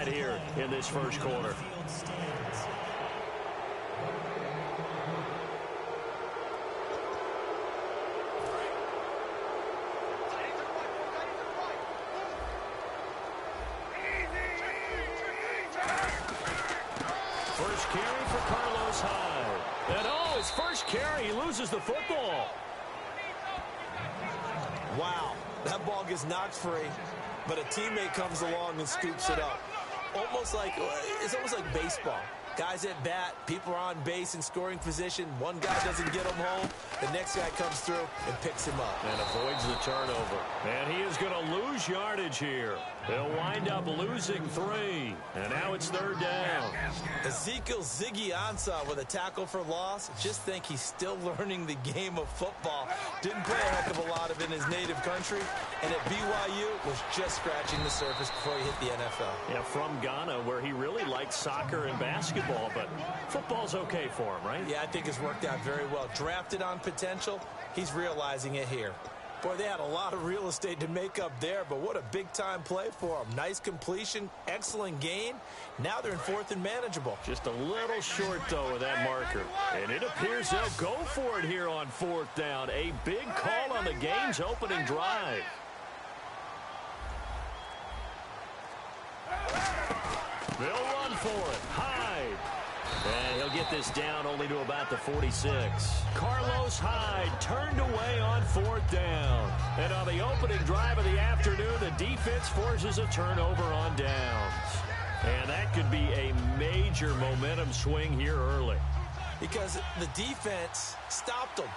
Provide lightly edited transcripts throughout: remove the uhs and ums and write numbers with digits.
tied here in this first quarter. First carry for Carlos Hyde. And oh, his first carry, he loses the football. Wow, that ball gets knocked free, but a teammate comes along and scoops it up. It's almost like baseball. Guys at bat, people are on base in scoring position. One guy doesn't get him home. The next guy comes through and picks him up. And avoids the turnover. And he is going to lose yardage here. He'll wind up losing 3. And now it's third down. Ezekiel Ziggy Ansah with a tackle for loss. Just think he's still learning the game of football. Didn't play a heck of a lot of it in his native country. And at BYU was just scratching the surface before he hit the NFL. Yeah, from Ghana, where he really liked soccer and basketball. But football's okay for him, right? Yeah, I think it's worked out very well. Drafted on potential. He's realizing it here. Boy, they had a lot of real estate to make up there, but what a big-time play for them. Nice completion, excellent gain. Now they're in 4th and manageable. Just a little short, though, of that marker. And it appears they'll go for it here on 4th down. A big call on the game's opening drive. They'll run for it. Hyde. And he'll get this down only to about the 46. Carlos Hyde turned away on 4th down. And on the opening drive of the afternoon, the defense forces a turnover on downs. And that could be a major momentum swing here early. Because the defense stopped them.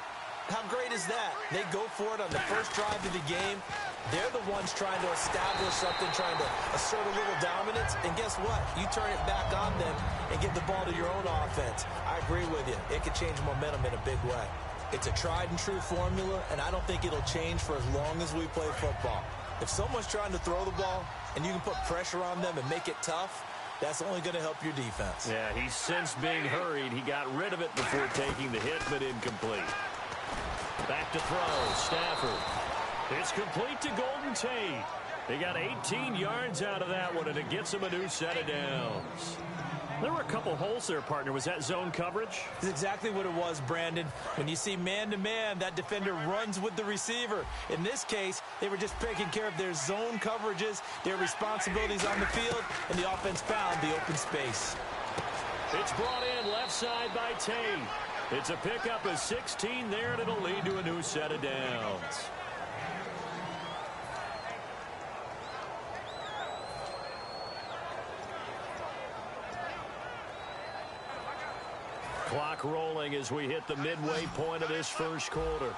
How great is that? They go for it on the first drive of the game. They're the ones trying to establish something, trying to assert a little dominance. And guess what? You turn it back on them and give the ball to your own offense. I agree with you. It could change momentum in a big way. It's a tried and true formula, and I don't think it'll change for as long as we play football. If someone's trying to throw the ball and you can put pressure on them and make it tough, that's only going to help your defense. Yeah, he's since being hurried. He got rid of it before taking the hit, but incomplete. Back to throw. Stafford. It's complete to Golden Tate. They got 18 yards out of that one, and it gets him a new set of downs. There were a couple holes there, partner. Was that zone coverage? That's exactly what it was, Brandon. When you see man-to-man, that defender runs with the receiver. In this case, they were just taking care of their zone coverages, their responsibilities on the field, and the offense found the open space. It's brought in left side by Tate. It's a pickup of 16 there, and it'll lead to a new set of downs. Clock rolling as we hit the midway point of this first quarter.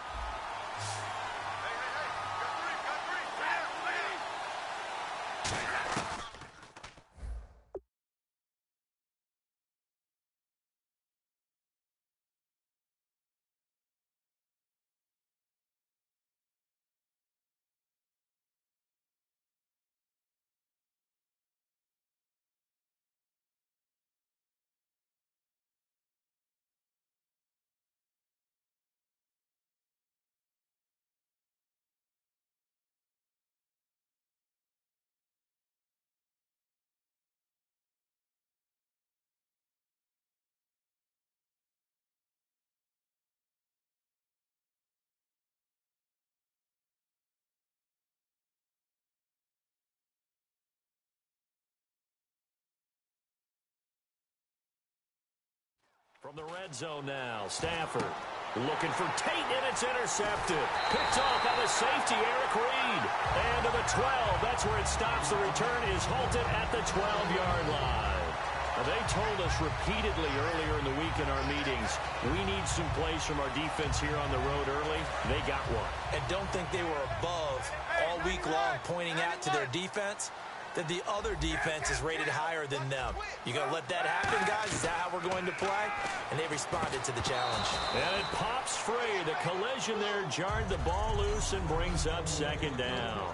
From the red zone now, Stafford looking for Tate, and it's intercepted. Picked off by the safety, Eric Reed. And to the 12, that's where it stops. The return is halted at the 12-yard line. Now, they told us repeatedly earlier in the week in our meetings, we need some plays from our defense here on the road early. They got one. And don't think they were above all week long pointing out to their defense that the other defense is rated higher than them. You gonna let that happen, guys? Is that how we're going to play? And they responded to the challenge. And it pops free. The collision there jarred the ball loose and brings up second down.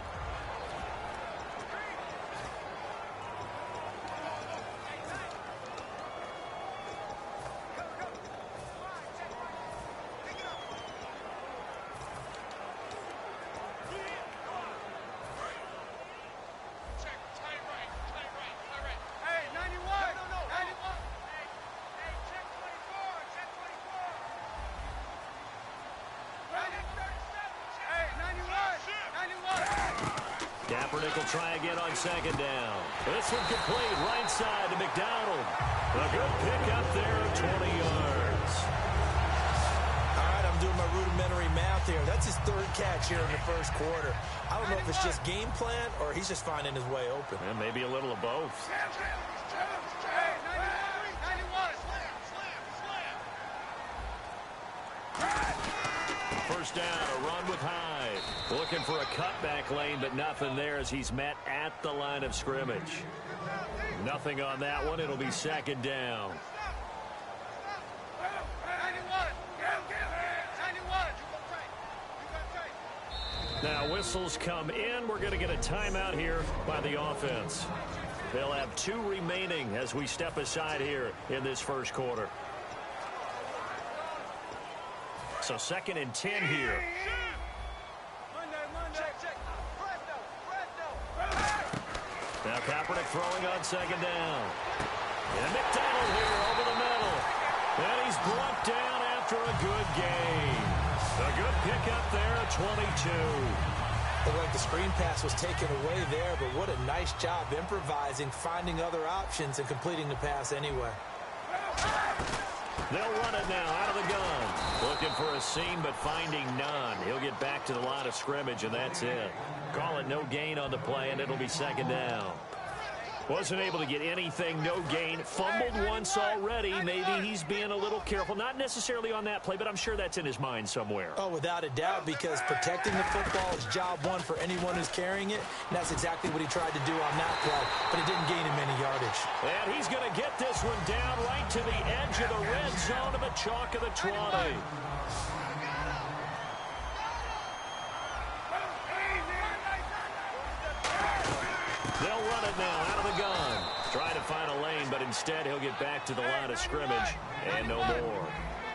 will try again on second down. This one complete right side to McDonald. A good pickup there of 20 yards. All right, I'm doing my rudimentary math here. That's his third catch here in the first quarter. I don't know if it's just game plan or he's just finding his way open. And maybe a little of both. First down, a run with Hyde. Looking for a cutback lane, but nothing there as he's met at the line of scrimmage. Nothing on that one. It'll be second down. Now whistles come in. We're going to get a timeout here by the offense. They'll have 2 remaining as we step aside here in this first quarter. So 2nd and 10 here. Now Kaepernick throwing on second down. And McDonald here over the middle. And he's brought down after a good gain. A good pickup there at 22. Looked like the screen pass was taken away there, but what a nice job improvising, finding other options, and completing the pass anyway. They'll run it now out of the gun. Looking for a seam, but finding none. He'll get back to the line of scrimmage, and that's it. Call it no gain on the play, and it'll be second down. Wasn't able to get anything, no gain. Fumbled once already. Maybe he's being a little careful. Not necessarily on that play, but I'm sure that's in his mind somewhere. Oh, without a doubt, because protecting the football is job one for anyone who's carrying it. And that's exactly what he tried to do on that play, but it didn't gain him any yardage. And he's going to get this one down right to the edge of the red zone of the chalk of the 20. They'll run it now out of the gun. Trying to find a lane, but instead he'll get back to the line of scrimmage. And no more.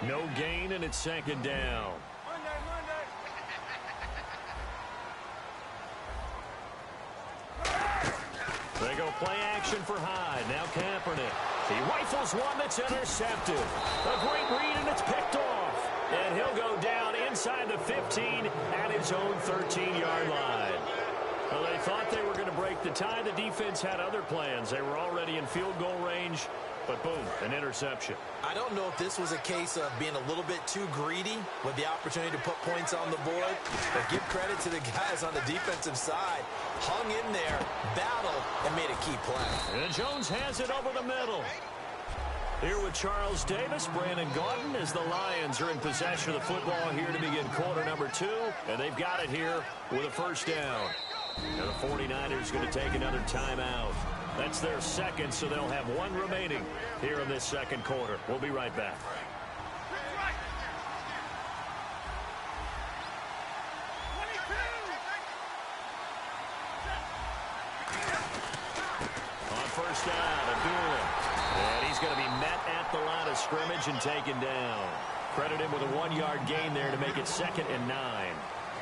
No gain, and it's second down. They go play action for Hyde. Now Kaepernick. He rifles one that's intercepted. A great read, and it's picked off. And he'll go down inside the 15 at his own 13-yard line. Well, they thought they were going to break the tie. The defense had other plans. They were already in field goal range, but boom, an interception. I don't know if this was a case of being a little bit too greedy with the opportunity to put points on the board, but give credit to the guys on the defensive side. Hung in there, battled, and made a key play. And Jones has it over the middle. Here with Charles Davis, Brandon Gaudin, as the Lions are in possession of the football here to begin quarter number 2, and they've got it here with a first down. And the 49ers going to take another timeout. That's their second, so they'll have 1 remaining here in this second quarter. We'll be right back. On first down, Abdullah. And he's going to be met at the line of scrimmage and taken down. Credit him with a 1-yard gain there to make it 2nd and 9.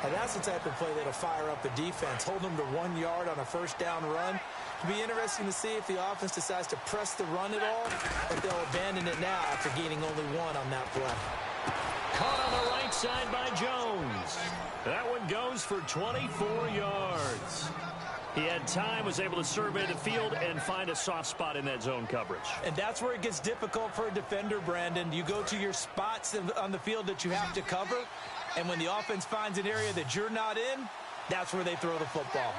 And that's the type of play that'll fire up the defense. Hold them to 1 yard on a first down run. It'll be interesting to see if the offense decides to press the run at all, or if they'll abandon it now after gaining only 1 on that play. Caught on the right side by Jones. That one goes for 24 yards. He had time, was able to survey the field and find a soft spot in that zone coverage. And that's where it gets difficult for a defender, Brandon. You go to your spots on the field that you have to cover, and when the offense finds an area that you're not in, that's where they throw the football.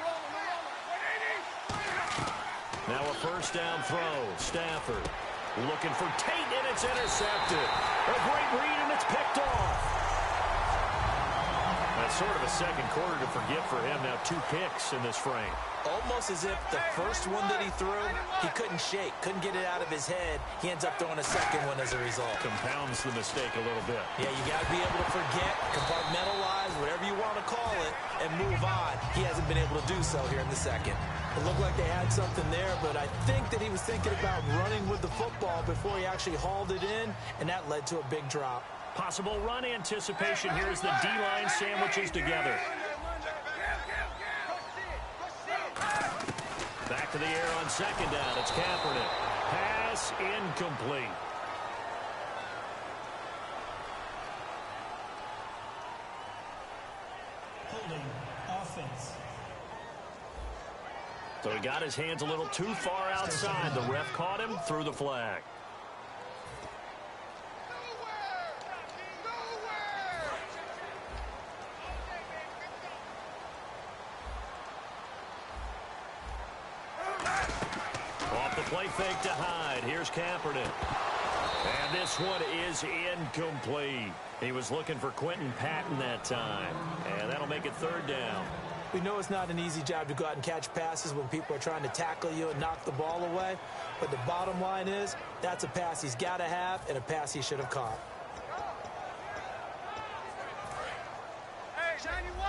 Now a first down throw. Stafford looking for Tate, and it's intercepted. A great read, and it's picked off. That's sort of a second quarter to forget for him. Now 2 picks in this frame. Almost as if the first one that he threw, he couldn't shake, couldn't get it out of his head. He ends up throwing a second one as a result. Compounds the mistake a little bit. Yeah, you got to be able to forget, compartmentalize, whatever you want to call it, and move on. He hasn't been able to do so here in the second. It looked like they had something there, but I think that he was thinking about running with the football before he actually hauled it in, and that led to a big drop. Possible run anticipation here as the D-line sandwiches together. Back to the air on second down. It's Kaepernick. Pass incomplete. Holding offense. So he got his hands a little too far outside. The ref caught him, threw the flag. Off the play fake to Hyde. Here's Kaepernick. And this one is incomplete. He was looking for Quentin Patton that time. And that'll make it third down. We know it's not an easy job to go out and catch passes when people are trying to tackle you and knock the ball away. But the bottom line is, that's a pass he's got to have and a pass he should have caught. Hey, 91.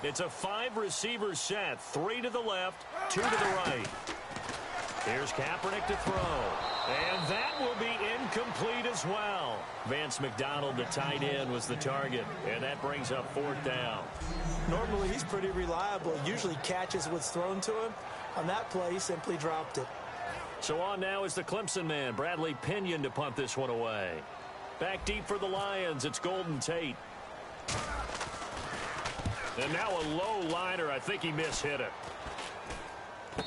It's a 5-receiver set. 3 to the left, 2 to the right. Here's Kaepernick to throw. And that will be incomplete as well. Vance McDonald, the tight end, was the target. And that brings up fourth down. Normally, he's pretty reliable. Usually catches what's thrown to him. On that play, he simply dropped it. So on now is the Clemson man, Bradley Pinion, to punt this one away. Back deep for the Lions, it's Golden Tate. And now a low liner. I think he mishit it.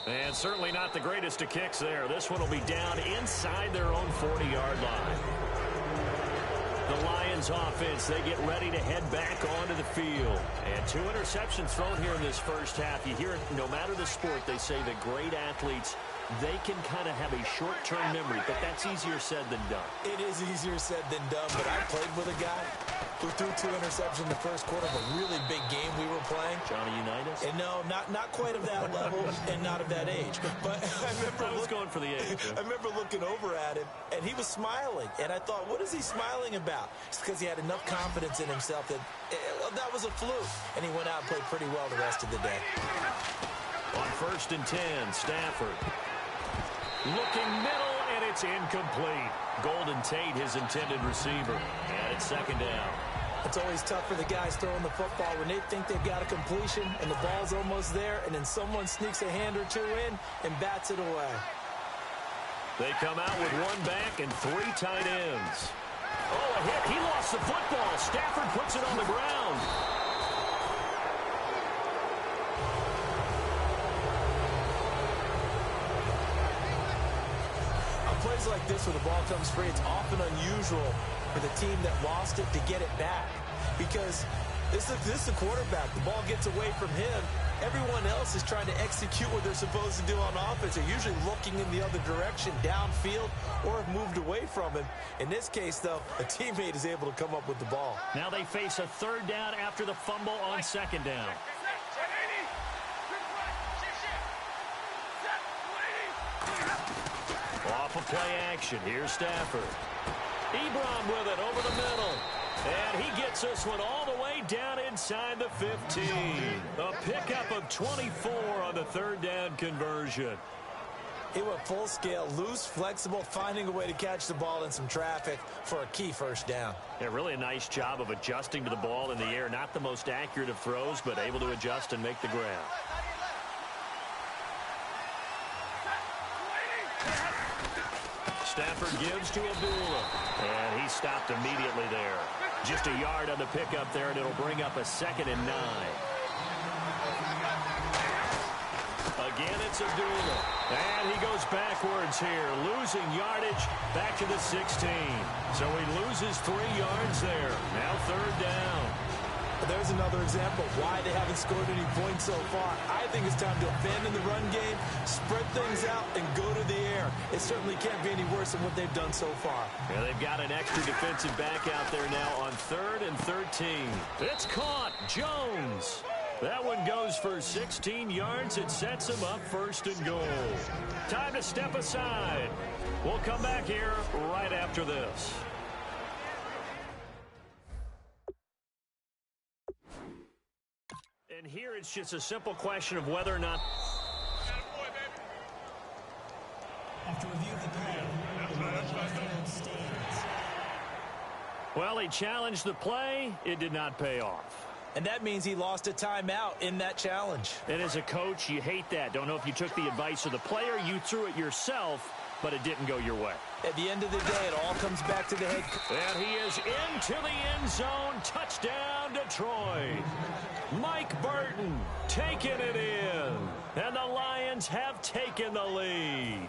And certainly not the greatest of kicks there. This one will be down inside their own 40-yard line. The Lions offense, they get ready to head back onto the field. And 2 interceptions thrown here in this first half. You hear it, no matter the sport, they say that great athletes, they can kind of have a short-term memory, but that's easier said than done. It is easier said than done, but I played with a guy who threw 2 interceptions in the first quarter of a really big game we were playing. Johnny Unitas? And no, not quite of that level and not of that age. But I was going for the age. I remember looking over at him, and he was smiling. And I thought, what is he smiling about? It's because he had enough confidence in himself that that was a fluke. And he went out and played pretty well the rest of the day. On 1st and 10, Stafford. Looking middle, and it's incomplete. Golden Tate, his intended receiver. And it's second down. It's always tough for the guys throwing the football when they think they've got a completion and the ball's almost there, and then someone sneaks a hand or 2 in and bats it away. They come out with 1 back and 3 tight ends. Oh, a hit. He lost the football. Stafford puts it on the ground. Plays like this where the ball comes free, it's often unusual for the team that lost it to get it back, because this is the quarterback. The ball gets away from him. Everyone else is trying to execute what they're supposed to do on offense. They're usually looking in the other direction, downfield, or have moved away from him. In this case, though, a teammate is able to come up with the ball. Now they face a 3rd down after the fumble on 2nd down. Off of play action. Here's Stafford. Ebron with it over the middle. And he gets this one all the way down inside the 15. A pickup of 24 on the 3rd down conversion. He went full scale, loose, flexible, finding a way to catch the ball in some traffic for a key 1st down. Yeah, really a nice job of adjusting to the ball in the air. Not the most accurate of throws, but able to adjust and make the grab. Stafford gives to Abdullah, and he stopped immediately there. Just a yard on the pickup there, and it'll bring up a 2nd and 9. Again, it's Abdullah, and he goes backwards here, losing yardage back to the 16. So he loses 3 yards there. Now 3rd down. There's another example of why they haven't scored any points so far. I think it's time to abandon the run game, spread things out, and go to the air. It certainly can't be any worse than what they've done so far. Yeah, they've got an extra defensive back out there now on 3rd and 13. It's caught. Jones. That one goes for 16 yards. It sets him up 1st and goal. Time to step aside. We'll come back here right after this. And here it's just a simple question of whether or not... After review of the play, stands. Well, he challenged the play. It did not pay off. And that means he lost a timeout in that challenge. And as a coach, you hate that. Don't know if you took the advice of the player, you threw it yourself, but it didn't go your way. At the end of the day, it all comes back to the head coach. And he is into the end zone. Touchdown, Detroit. Mike Burton, 2 taken it in. And the Lions have taken the lead.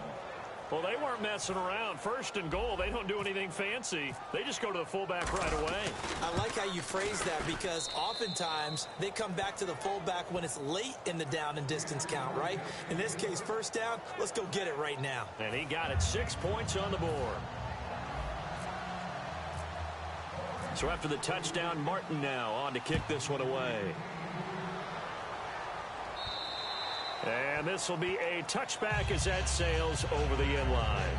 Well, they weren't messing around. First and goal, they don't do anything fancy. They just go to the fullback right away. I like how you phrase that because oftentimes they come back to the fullback when it's late in the down and distance count, right? In this case, first down, let's go get it right now. And he got it. 6 points on the board. So after the touchdown, Martin now on to kick this one away. And this will be a touchback as that sails over the end line.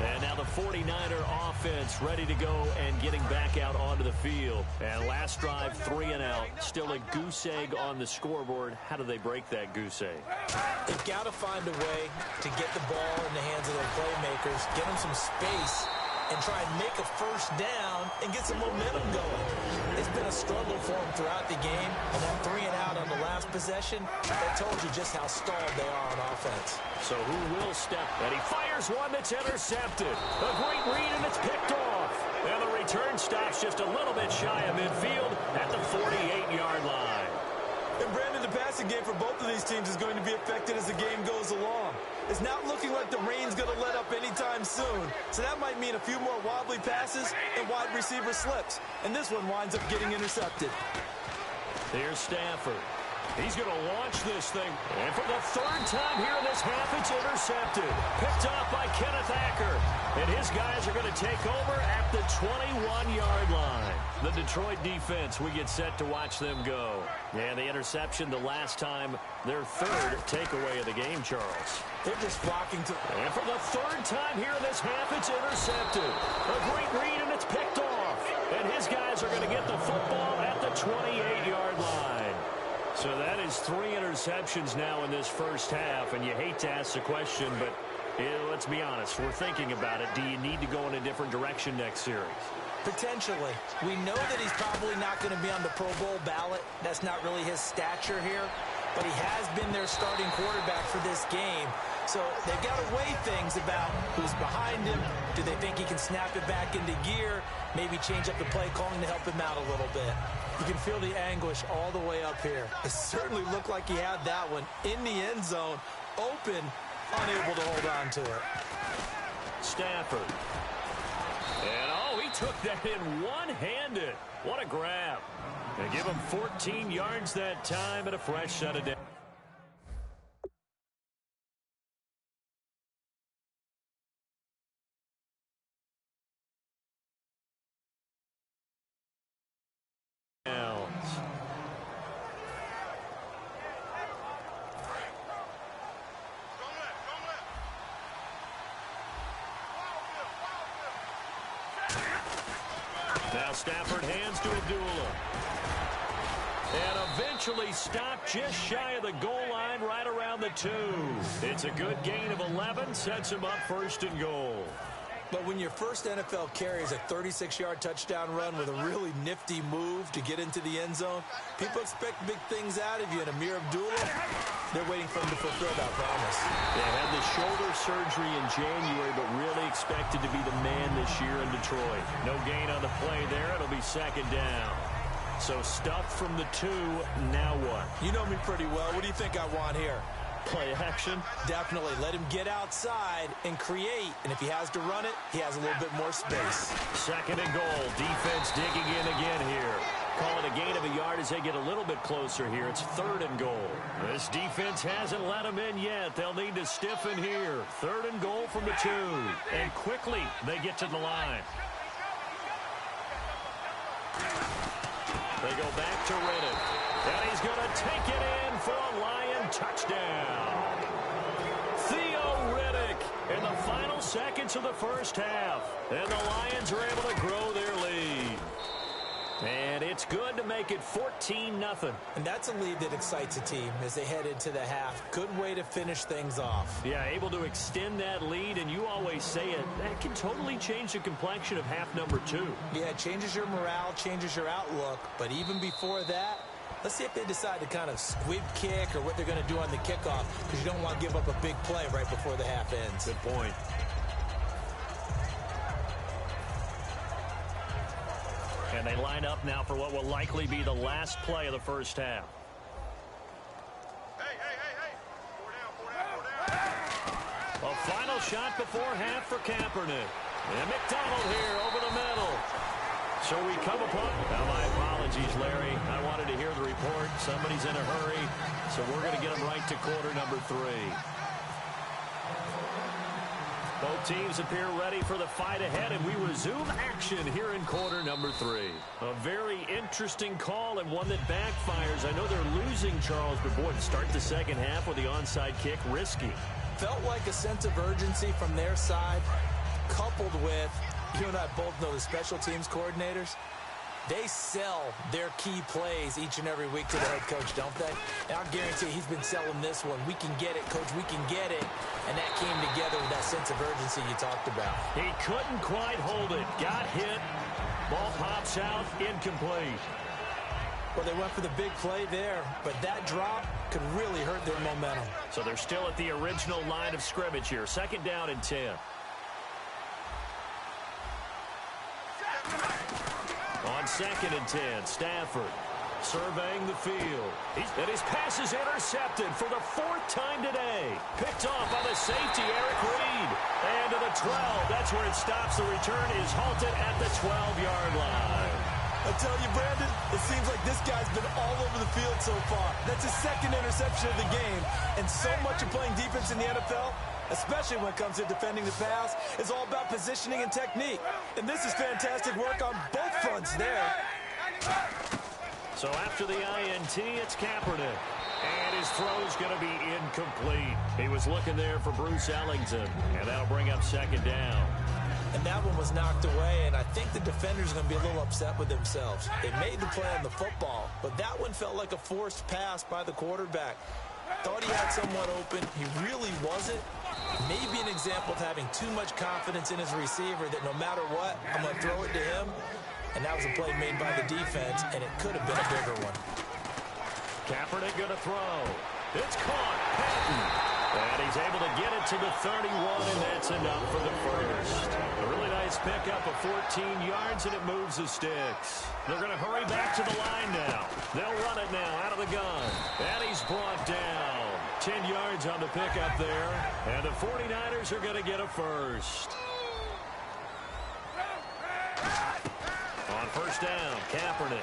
And now the 49er offense ready to go and getting back out onto the field. And last drive, 3 and out. Still a goose egg on the scoreboard. How do they break that goose egg? They've got to find a way to get the ball in the hands of their playmakers, get them some space, and try and make a first down and get some momentum going. It's been a struggle for them throughout the game, and that 3 and out on the last possession, that told you just how stalled they are on offense. So who will step? And he fires one that's intercepted. A great read, and it's picked off. And the return stops just a little bit shy of midfield at the 48-yard line. And Brandon, the passing game for both of these teams is going to be affected as the game goes along. It's not looking like the rain's going to let up anytime soon. So that might mean a few more wobbly passes and wide receiver slips. And this one winds up getting intercepted. Here's Stafford. He's going to launch this thing. And for the 3rd time here in this half, it's intercepted. Picked off by Kenneth Acker. And his guys are going to take over at the 21-yard line. The Detroit defense, we get set to watch them go. And the interception the last time, their 3rd takeaway of the game, Charles. They're just flocking to... And for the 3rd time here in this half, it's intercepted. A great read, and it's picked off. And his guys are going to get the football at the 28-yard line. So that is 3 interceptions now in this first half, and you hate to ask the question, but let's be honest, we're thinking about it. Do you need to go in a different direction next series? Potentially. We know that he's probably not going to be on the Pro Bowl ballot. That's not really his stature here, but he has been their starting quarterback for this game. So they've got to weigh things about who's behind him. Do they think he can snap it back into gear? Maybe change up the play calling to help him out a little bit. You can feel the anguish all the way up here. It certainly looked like he had that one in the end zone, open, unable to hold on to it. Stafford. And, he took that in one-handed. What a grab. They give him 14 yards that time and a fresh set of downs. Now Stafford hands to Abdullah. And eventually stopped just shy of the goal line right around the 2. It's a good gain of 11, sets him up 1st and goal. But when your first NFL carry is a 36-yard touchdown run with a really nifty move to get into the end zone, people expect big things out of you. And Amir Abdullah, they're waiting for him to fulfill that promise. They had the shoulder surgery in January, but really expected to be the man this year in Detroit. No gain on the play there. It'll be 2nd down. So stuff from the 2. Now what? You know me pretty well. What do you think I want here? Play action? Definitely. Let him get outside and create. And if he has to run it, he has a little bit more space. 2nd and goal. Defense digging in again here. Call it a gain of a yard as they get a little bit closer here. It's 3rd and goal. This defense hasn't let them in yet. They'll need to stiffen here. 3rd and goal from the 2. And quickly they get to the line. They go back to Riddick. And he's going to take it in for a Lion touchdown. Theo Riddick in the final seconds of the first half. And the Lions are able to grow their lead. And it's good to make it 14-0. And that's a lead that excites a team as they head into the half. Good way to finish things off. Yeah, able to extend that lead, and you always say it, that can totally change the complexion of half number 2. Yeah, it changes your morale, changes your outlook. But even before that, let's see if they decide to kind of squib kick or what they're going to do on the kickoff, because you don't want to give up a big play right before the half ends. Good point. And And they line up now for what will likely be the last play of the first half. Hey. 4 down. A final shot before half for Kaepernick. And McDonald here over the middle. So we come upon... Now, my apologies, Larry. I wanted to hear the report. Somebody's in a hurry. So we're going to get them right to quarter number 3. Both teams appear ready for the fight ahead, and we resume action here in quarter number 3. A very interesting call and one that backfires. I know they're losing, Charles, but boy, to start the second half with the onside kick, risky. Felt like a sense of urgency from their side, coupled with, you and I both know the special teams coordinators. They sell their key plays each and every week to the head coach, don't they? And I'll guarantee he's been selling this one. We can get it, coach. We can get it. And that came together with that sense of urgency you talked about. He couldn't quite hold it. Got hit. Ball pops out. Incomplete. Well, they went for the big play there, but that drop could really hurt their momentum. So they're still at the original line of scrimmage here. 2nd down and 10. On 2nd and 10, Stafford surveying the field. And his pass is intercepted for the 4th time today. Picked off by the safety, Eric Reed. And to the 12. That's where it stops. The return is halted at the 12-yard line. I tell you, Brandon, it seems like this guy's been all over the field so far. That's his 2nd interception of the game. And so much of playing defense in the NFL, especially when it comes to defending the pass, is all about positioning and technique. And this is fantastic work on both fronts there. So after the INT, it's Kaepernick. And his throw's going to be incomplete. He was looking there for Bruce Ellington. And that'll bring up 2nd down. And that one was knocked away, and I think the defender's going to be a little upset with themselves. They made the play on the football, but that one felt like a forced pass by the quarterback. Thought he had someone open. He really wasn't. Maybe an example of having too much confidence in his receiver that no matter what, I'm going to throw it to him. And that was a play made by the defense, and it could have been a bigger one. Kaepernick going to throw. It's caught. Patton. And he's able to get it to the 31, and that's enough for the first. A really nice pickup of 14 yards, and it moves the sticks. They're going to hurry back to the line now. They'll run it now out of the gun. And he's brought down. 10 yards on the pickup there. And the 49ers are going to get a first. On 1st down, Kaepernick.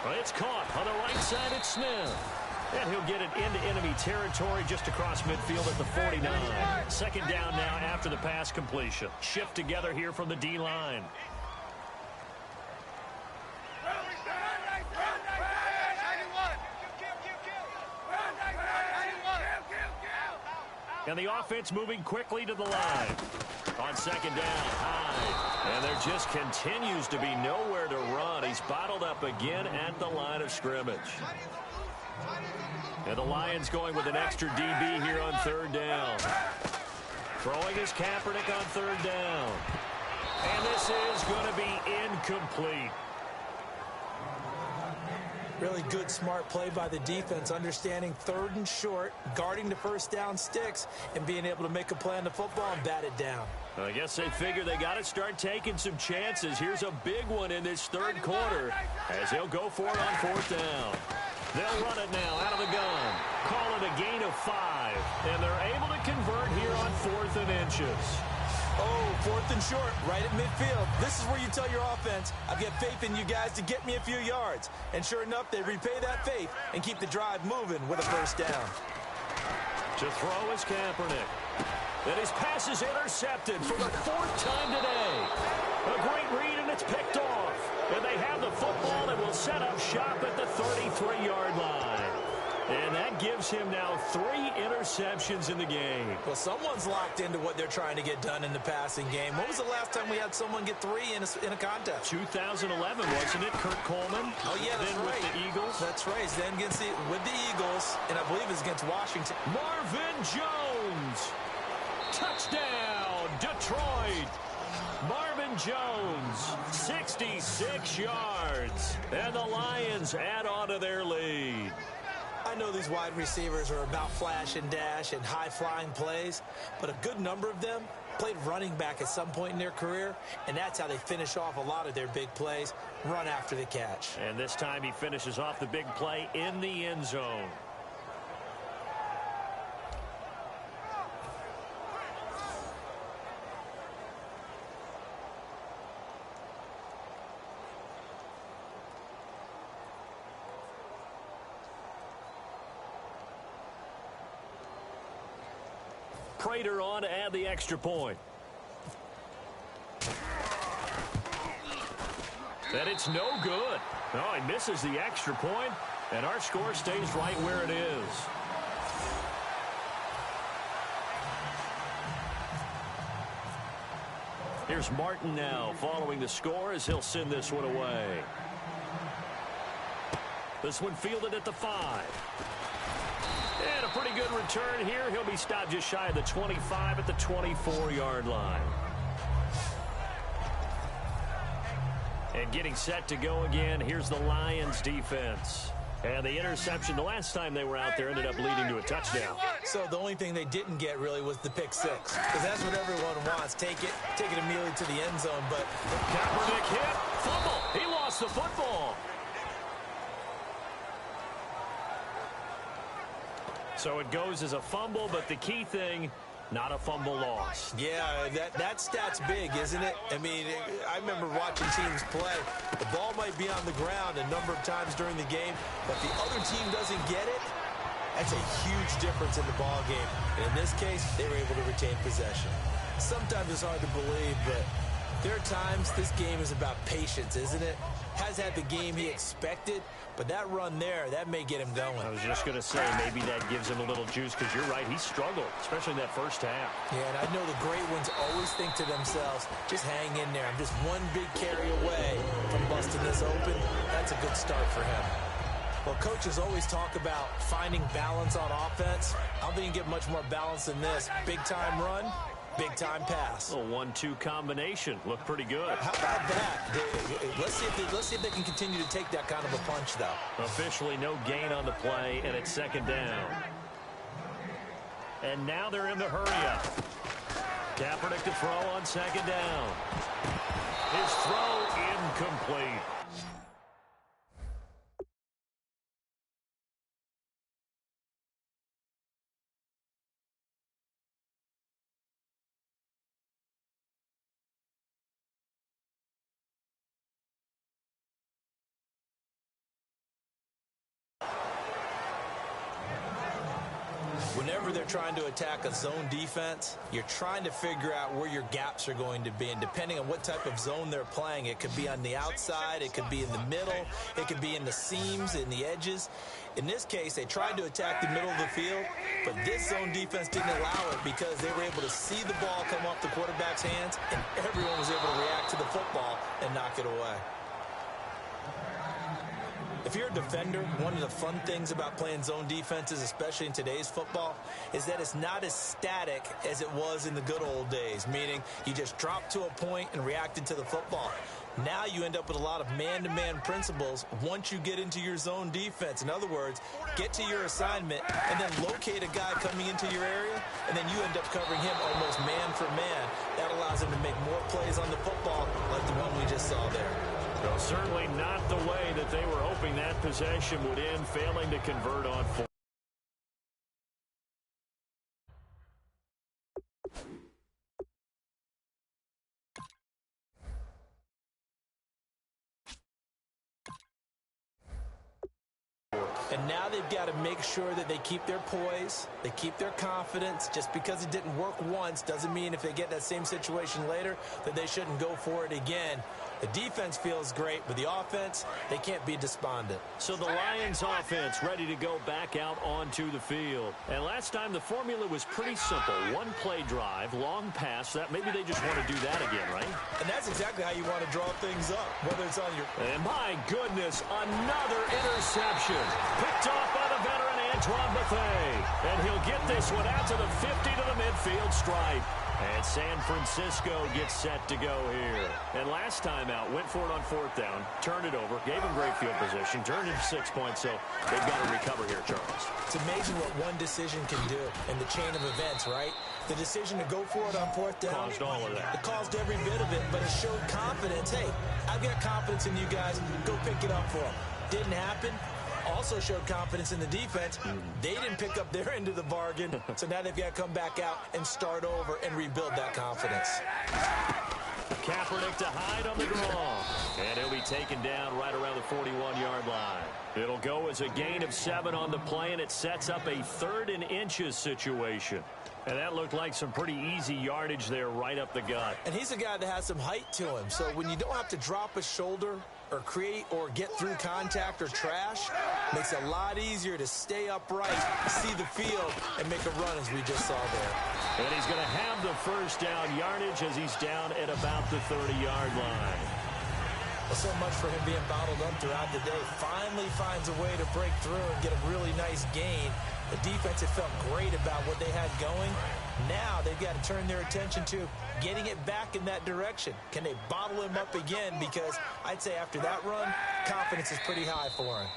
Well, it's caught on the right side. It's Smith. And he'll get it into enemy territory just across midfield at the 49. 2nd down now after the pass completion. Shift together here from the D-line. And the offense moving quickly to the line. On 2nd down, Hyde. And there just continues to be nowhere to run. He's bottled up again at the line of scrimmage. And the Lions going with an extra DB here on 3rd down. Throwing is Kaepernick on 3rd down. And this is going to be incomplete. Really good, smart play by the defense, understanding 3rd and short, guarding the 1st down sticks, and being able to make a play on the football and bat it down. I guess they figure they got to start taking some chances. Here's a big one in this 3rd quarter as he'll go for it on 4th down. They'll run it now out of the gun. Call it a gain of 5. And they're able to convert here on 4th and inches. Oh, 4th and short, right at midfield. This is where you tell your offense, I've got faith in you guys to get me a few yards. And sure enough, they repay that faith and keep the drive moving with a 1st down. To throw is Kaepernick. And his pass is intercepted for the 4th time today. A great read, and it's picked off. And they have the football and will set up shop at the 33-yard line. And that gives him now 3 interceptions in the game. Well, someone's locked into what they're trying to get done in the passing game. When was the last time we had someone get 3 in a contest? 2011, wasn't it? Kurt Coleman. Oh, yeah, that's then right. With the Eagles. That's right. Then with the Eagles, and I believe it's against Washington. Marvin Jones. Touchdown, Detroit. Marvin Jones, 66 yards. And the Lions add on to their lead. I know these wide receivers are about flash and dash and high-flying plays, but a good number of them played running back at some point in their career, and that's how they finish off a lot of their big plays, run after the catch. And this time he finishes off the big play in the end zone. Prater on to add the extra point. And it's no good. No, he misses the extra point, and our score stays right where it is. Here's Martin now following the score as he'll send this one away. This one fielded at the 5. And a pretty good return here. He'll be stopped just shy of the 25 at the 24-yard line. And getting set to go again, here's the Lions defense. And the interception the last time they were out there ended up leading to a touchdown. So the only thing they didn't get really was the pick six, because that's what everyone wants. Take it immediately to the end zone. But Kaepernick hit, fumble. He lost the football. So it goes as a fumble, but the key thing, not a fumble loss. Yeah, that stat's big, isn't it? I mean, I remember watching teams play. The ball might be on the ground a number of times during the game, but the other team doesn't get it. That's a huge difference in the ball game. And in this case, they were able to retain possession. Sometimes it's hard to believe, but there are times this game is about patience, isn't it? Has had the game he expected, but that run there, that may get him going. I was just going to say, maybe that gives him a little juice, because you're right, he struggled, especially in that first half. Yeah, and I know the great ones always think to themselves, just hang in there. I'm just one big carry away from busting this open. That's a good start for him. Well, coaches always talk about finding balance on offense. I don't think you can get much more balance than this. Big-time run, big-time pass. A 1-2 combination. Looked pretty good. How about that? Let's see if they can continue to take that kind of a punch, though. Officially no gain on the play, and it's second down. And now they're in the hurry-up. Kaepernick to throw on second down. His throw incomplete. Whenever they're trying to attack a zone defense, you're trying to figure out where your gaps are going to be. And depending on what type of zone they're playing, it could be on the outside, it could be in the middle, it could be in the seams, in the edges. In this case, they tried to attack the middle of the field, but this zone defense didn't allow it because they were able to see the ball come off the quarterback's hands, and everyone was able to react to the football and knock it away. If you're a defender, one of the fun things about playing zone defenses, especially in today's football, is that it's not as static as it was in the good old days, meaning you just dropped to a point and reacted to the football. Now you end up with a lot of man-to-man principles once you get into your zone defense. In other words, get to your assignment and then locate a guy coming into your area, and then you end up covering him almost man for man. That allows him to make more plays on the football like the one we just saw there. Well, certainly not the way that they were hoping that possession would end, failing to convert on fourth. And now they've got to make sure that they keep their poise, they keep their confidence. Just because it didn't work once doesn't mean if they get that same situation later that they shouldn't go for it again. The defense feels great, but the offense, they can't be despondent. So the Lions offense ready to go back out onto the field. And last time the formula was pretty simple. One play drive, long pass. That maybe they just want to do that again, right? And that's exactly how you want to draw things up, whether it's on your... And my goodness, another interception. Picked off by the veteran Antoine Bethea. And he'll get this one out to the 50 to the midfield stripe. And San Francisco gets set to go here. And last time out, went for it on fourth down, turned it over, gave them great field position, turned it to 6 points, so they've got to recover here, Charles. It's amazing what one decision can do in the chain of events, right? The decision to go for it on fourth down. Caused all of that. It caused every bit of it, but it showed confidence. Hey, I've got confidence in you guys. Go pick it up for them. Didn't happen. Also showed confidence in the defense. They didn't pick up their end of the bargain, so now they've got to come back out and start over and rebuild that confidence. Kaepernick to hide on the draw. And he'll be taken down right around the 41-yard line. It'll go as a gain of 7 on the play, and it sets up a 3rd and inches situation. And that looked like some pretty easy yardage there right up the gut. And he's a guy that has some height to him, so when you don't have to drop a shoulder or create or get through contact or trash, makes it a lot easier to stay upright, see the field, and make a run as we just saw there. And he's going to have the first down yardage as he's down at about the 30-yard line. Well, so much for him being bottled up throughout the day. Finally finds a way to break through and get a really nice gain. The defense had felt great about what they had going. Now they've got to turn their attention to getting it back in that direction. Can they bottle him up again? Because I'd say after that run, confidence is pretty high for him.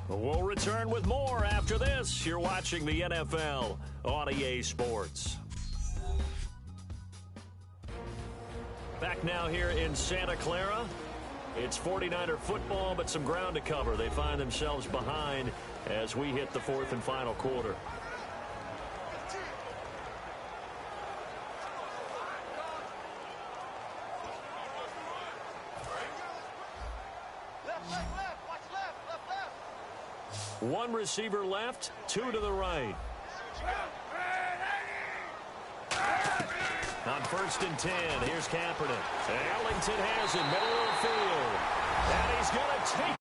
We'll return with more after this. You're watching the NFL on EA Sports. Back now here in Santa Clara. It's 49er football, but some ground to cover. They find themselves behind as we hit the 4th and final quarter. One receiver left, 2 to the right. On 1st and 10, here's Kaepernick. Ellington has it, middle of the field. And he's going to take